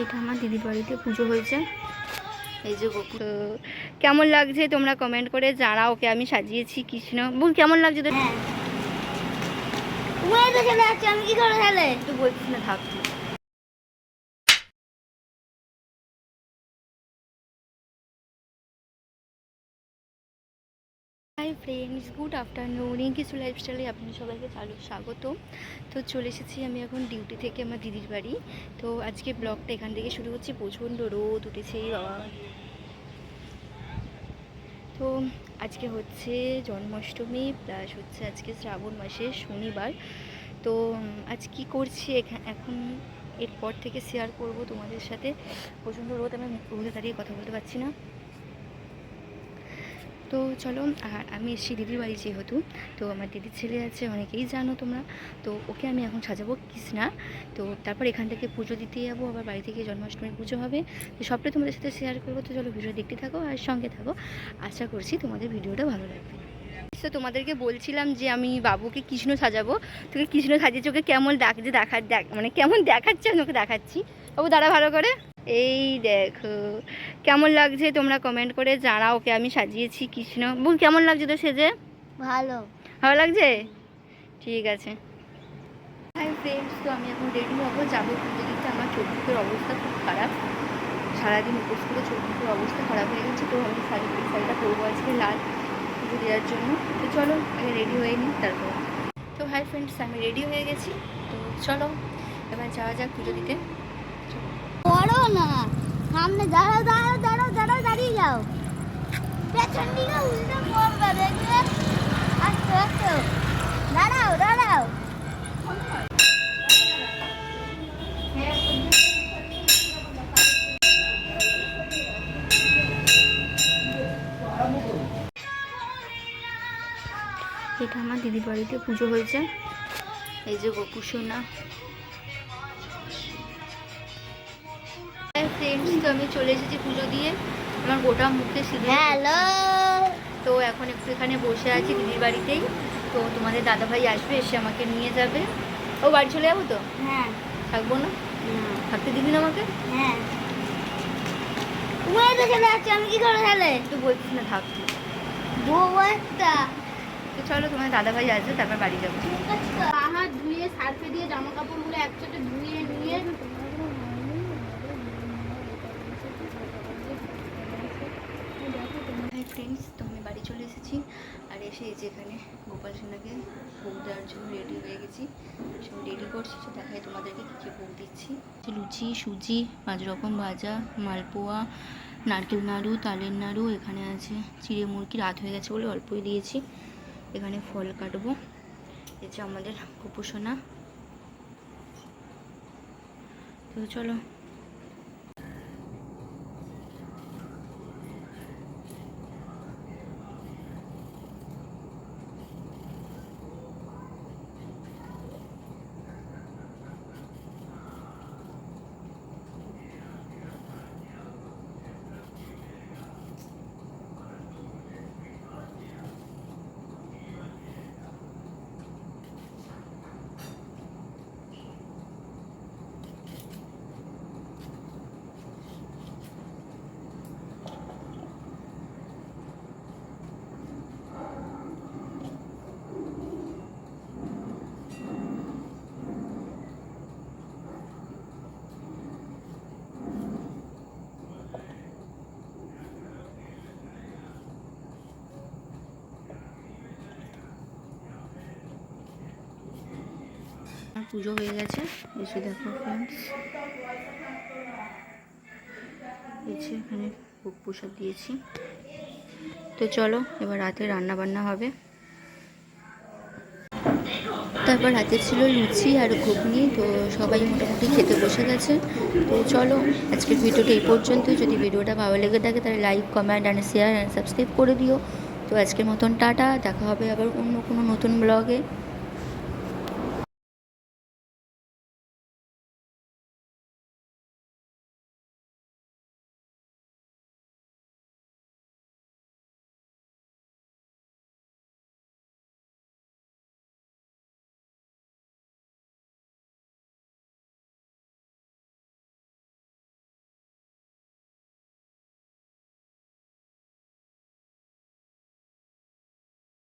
এটা আমার দিদির বাড়িতে পুজো হয়েছে। এই যে গোপুর কেমন লাগছে তোমরা কমেন্ট করে জানাও। ওকে আমি সাজিয়েছি কৃষ্ণ। বল কেমন লাগছে তো? হ্যাঁ ওই তো চলে যাচ্ছে, আমি কি করে খেলে একটু বলছিস না, থাকছি। Hi friends, good afternoon. কিছু লাইফস্টাইলে আপনাদের সবাইকে স্বাগত। তো চলে এসেছি আমি এখন ডিউটি থেকে আমার দিদির বাড়ি। তো আজকে ব্লগটা এখান থেকে শুরু হচ্ছে। প্রচণ্ড রোদ উঠেছে বাবা। তো আজকে হচ্ছে জন্মাষ্টমী প্লাস হচ্ছে আজকে শ্রাবণ মাসের শনিবার। তো আজ কি করছি এখন এরপর থেকে শেয়ার করব তোমাদের সাথে। প্রচণ্ড রোদ, আমি রোদে দাঁড়িয়ে কথা বলতে পারছি না। তো চলো, আর আমি এসেছি দিদির বাড়ি যেহেতু। তো আমার দিদির ছেলে আছে, অনেকেই জানো তোমরা। তো ওকে আমি এখন সাজাবো কৃষ্ণা। তো তারপর এখান থেকে পুজো দিতে যাবো, আবার বাড়ি থেকে জন্মাষ্টমীর পুজো হবে। তো সবটাই তোমাদের সাথে শেয়ার করবো। তো চলো ভিডিও দেখতে থাকো আর সঙ্গে থাকো। আশা করছি তোমাদের ভিডিওটা ভালো লাগবে। তো তোমাদেরকে বলছিলাম যে আমি বাবুকে কৃষ্ণ সাজাবো। তোকে কৃষ্ণ সাজিয়েছি, ওকে কেমন মানে কেমন দেখাচ্ছে আমি ওকে দেখাচ্ছি। বাবু দাঁড়া ভালো করে। এই দেখো কেমন লাগছে তোমরা কমেন্ট করে জানাও। ওকে আমি সাজিয়েছি কৃষ্ণ। বল কেমন লাগছে তো সেজে? ভালো ভালো লাগছে, ঠিক আছে। হাই ফ্রেন্ডস, তো আমি এখন রেডি হবো, যাবো পুজো দিতে। আমার চোখ মুখের অবস্থা খুব খারাপ, সারাদিন উপোস করে চোখ মুখের অবস্থা খারাপ হয়ে গেছে। তো আমি শাড়িটা পরবো আজকে লাল পুজো দেওয়ার জন্য। তো চলো আগে রেডি হয়ে নিই তারপর। তো হাই ফ্রেন্ডস, আমি রেডি হয়ে গেছি। তো চলো এবার যাওয়া যাক পুজো দিতে। পড়ো না, সামনে দাঁড়াও দাঁড়াও দাঁড়াও দাঁড়াও, দাঁড়িয়ে যাও। পেছন দিকে উল্টে পড়বে, দেখবে। আস্তে আস্তে দাঁড়াও দাঁড়াও। এটা আমার দিদির বাড়িতে পুজো হয়েছে। এই যে গোপু সোনা। ফ্রেন্ডস, তো আমি চলে এসেছি পুজো দিয়ে। আমার গোটা মুখে সিঁদুর। হ্যালো। তো এখন একটু এখানে বসে আছি দিদির বাড়িতেই। তো তোমাদের দাদাভাই আসবে, এসে আমাকে নিয়ে যাবে। ও বাড়ি চলে যাবো তো? হ্যাঁ। থাকবো না? থাকতে দিবি না আমাকে? হ্যাঁ ওই তো চলে যাচ্ছে, আমি কি করে খেলে একটু বলছিস না, থাকছি। বউ একটা। তো চলো তোমাদের দাদাভাই আসবে, তারপর বাড়ি যাবো। হাত ধুয়ে সার্ফে দিয়ে জামা কাপড়গুলো একসাথে ধুয়ে নিয়ে হাই ফ্রেন্ডস, তো আমি বাড়ি চলে এসেছি। আর এসে এই যে এখানে গোপাল সোনাকে ভোগ দেওয়ার জন্য রেডি হয়ে গেছি। সব রেডি করছি, তো দেখাই তোমাদেরকে কী কী ভোগ দিচ্ছি। লুচি, সুজি, 5 রকম ভাজা, মালপোয়া, নারকেল নাড়ু, তালের নাড়ু। এখানে আছে চিড়ে মুরগি, রাত হয়ে গেছে বলে অল্পই দিয়েছি। এখানে ফল কাটবো। এই যে আমাদের গোপু সোনা। তো চলো পুজো হয়ে গেছে। এসে দেখো ফ্রেন্ডস, এসে এখানে ভোগ প্রসাদ দিয়েছি। তো চলো এবার রাতে রান্না বান্না হবে। তারপর রাতে ছিল লুচি আর ঘুগনি। তো সবাই মোটামুটি খেতে বসে গেছে। তো চলো আজকের ভিডিওটা এই পর্যন্ত। যদি ভিডিওটা ভালো লেগে থাকে তাহলে like, comment and share and subscribe করে দিও। তো আজকের মতন টাটা, দেখা হবে আবার অন্য কোনো নতুন ব্লগে।